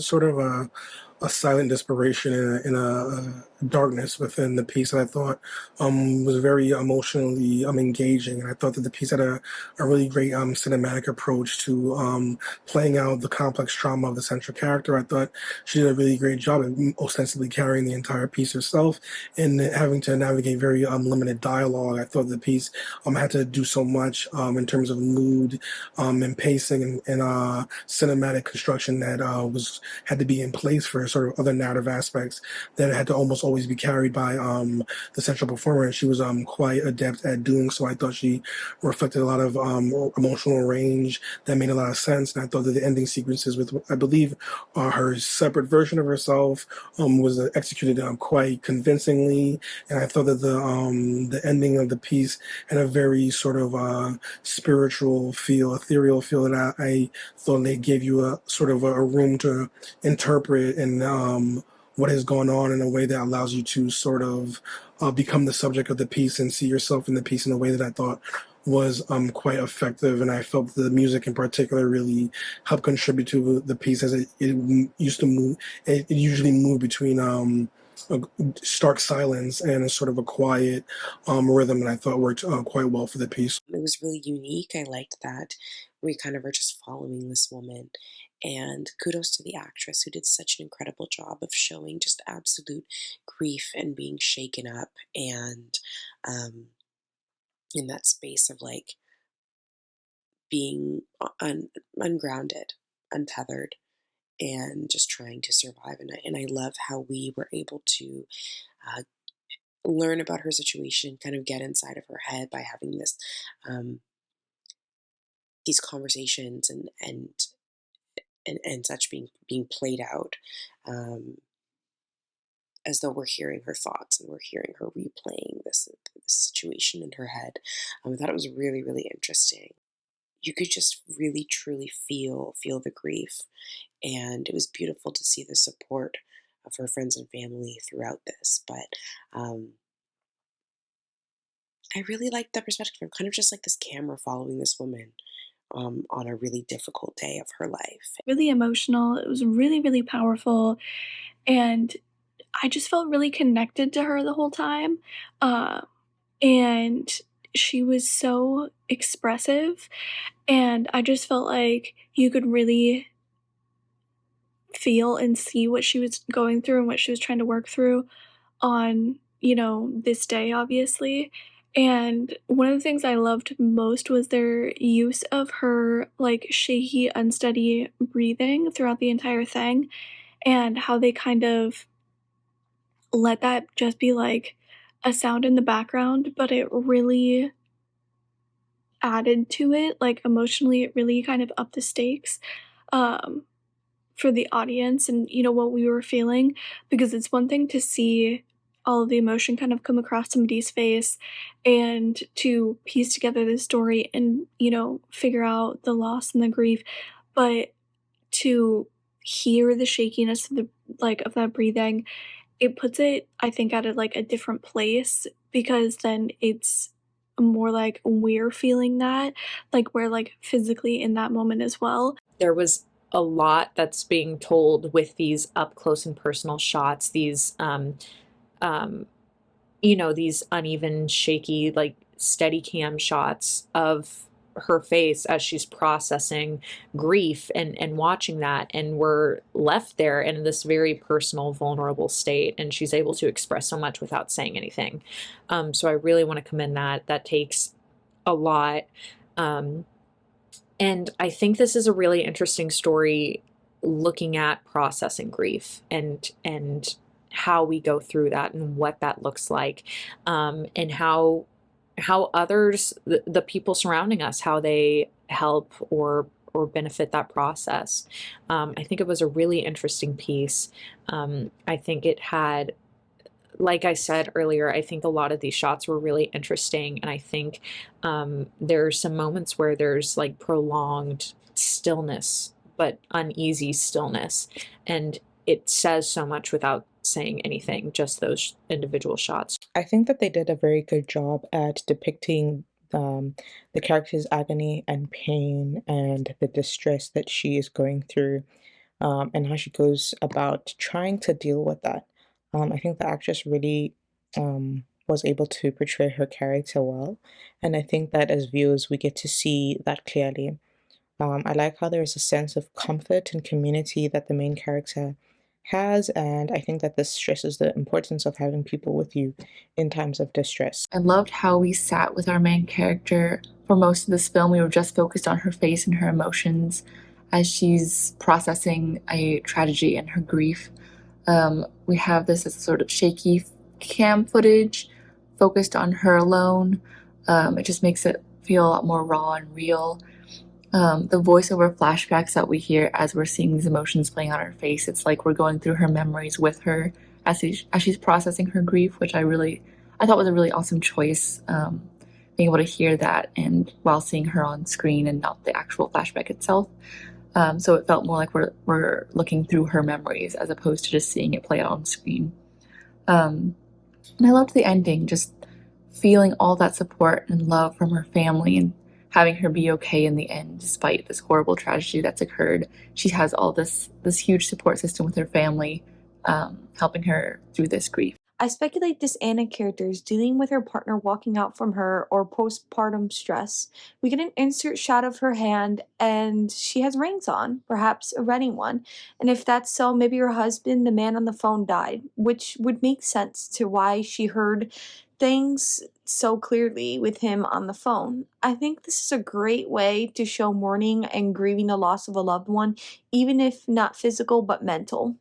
sort of a silent desperation in a darkness within the piece that I thought was very emotionally engaging. And I thought that the piece had a really great cinematic approach to playing out the complex trauma of the central character. I thought she did a really great job of ostensibly carrying the entire piece herself and having to navigate very limited dialogue. I thought the piece had to do so much in terms of mood and pacing and cinematic construction that was had to be in place for sort of other narrative aspects that had to almost always be carried by the central performer, and she was quite adept at doing so. I thought she reflected a lot of emotional range that made a lot of sense, and I thought that the ending sequences with, I believe, her separate version of herself was executed quite convincingly, and I thought that the ending of the piece had a very sort of spiritual feel, ethereal feel that I thought they gave you a sort of a room to interpret and what has gone on in a way that allows you to sort of become the subject of the piece and see yourself in the piece in a way that I thought was quite effective. And I felt the music in particular really helped contribute to the piece as it used to move. It usually moved between a stark silence and a sort of a quiet rhythm, and I thought worked quite well for the piece. It was really unique. I liked that we kind of are just following this woman. And kudos to the actress who did such an incredible job of showing just absolute grief and being shaken up and um, in that space of like being ungrounded, untethered, and just trying to survive. And I love how we were able to uh, learn about her situation, kind of get inside of her head by having um, these conversations and such being played out um, as though we're hearing her thoughts and we're hearing her replaying this situation in her head. I thought it was really really interesting. You could just really truly feel the grief, and it was beautiful to see the support of her friends and family throughout this. But um, I really liked the perspective of kind of just like this camera following this woman on a really difficult day of her life. Really emotional. It was really, really powerful, and I just felt really connected to her the whole time. Uh, and she was so expressive, and I just felt like you could really feel and see what she was going through and what she was trying to work through on, this day, obviously. And one of the things I loved most was their use of her like shaky, unsteady breathing throughout the entire thing, and how they kind of let that just be like a sound in the background, but it really added to it. Like emotionally, it really kind of upped the stakes. Um, for the audience and what we were feeling, because it's one thing to see all of the emotion kind of come across somebody's face and to piece together the story and figure out the loss and the grief, but to hear the shakiness of the like of that breathing, it puts it, I think, at a different place, because then it's more like we're feeling that, like we're like physically in that moment as well. There was a lot that's being told with these up close and personal shots, these um, these uneven, shaky, like steady cam shots of her face as she's processing grief and watching that, and we're left there in this very personal, vulnerable state, and she's able to express so much without saying anything. So I really want to commend that. That takes a lot. Um, and I think this is a really interesting story, looking at processing grief and how we go through that and what that looks like, and how others, the people surrounding us, how they help or benefit that process. I think it was a really interesting piece. I think it had, like I said earlier, I think a lot of these shots were really interesting, and I think there's some moments where there's like prolonged stillness, but uneasy stillness, and it says so much without saying anything, just those individual shots. I think that they did a very good job at depicting the character's agony and pain and the distress that she is going through and how she goes about trying to deal with that. I think the actress really was able to portray her character well, and I think that as viewers, we get to see that clearly. I like how there is a sense of comfort and community that the main character has, and I think that this stresses the importance of having people with you in times of distress. I loved how we sat with our main character for most of this film. We were just focused on her face and her emotions as she's processing a tragedy and her grief. We have this as a sort of shaky cam footage focused on her alone. It just makes it feel a lot more raw and real. The voiceover flashbacks that we hear as we're seeing these emotions playing on her face, it's like we're going through her memories with her as she's processing her grief, which I thought was a really awesome choice. Being able to hear that and while seeing her on screen and not the actual flashback itself. So it felt more like we're looking through her memories as opposed to just seeing it play out on screen. And I loved the ending, just feeling all that support and love from her family and having her be okay in the end despite this horrible tragedy that's occurred. She has all this huge support system with her family, helping her through this grief. I speculate this Anna character is dealing with her partner walking out from her or postpartum stress. We get an insert shot of her hand and she has rings on, perhaps a wedding one. And if that's so, maybe her husband, the man on the phone, died, which would make sense to why she heard things so clearly with him on the phone. I think this is a great way to show mourning and grieving the loss of a loved one, even if not physical but mental.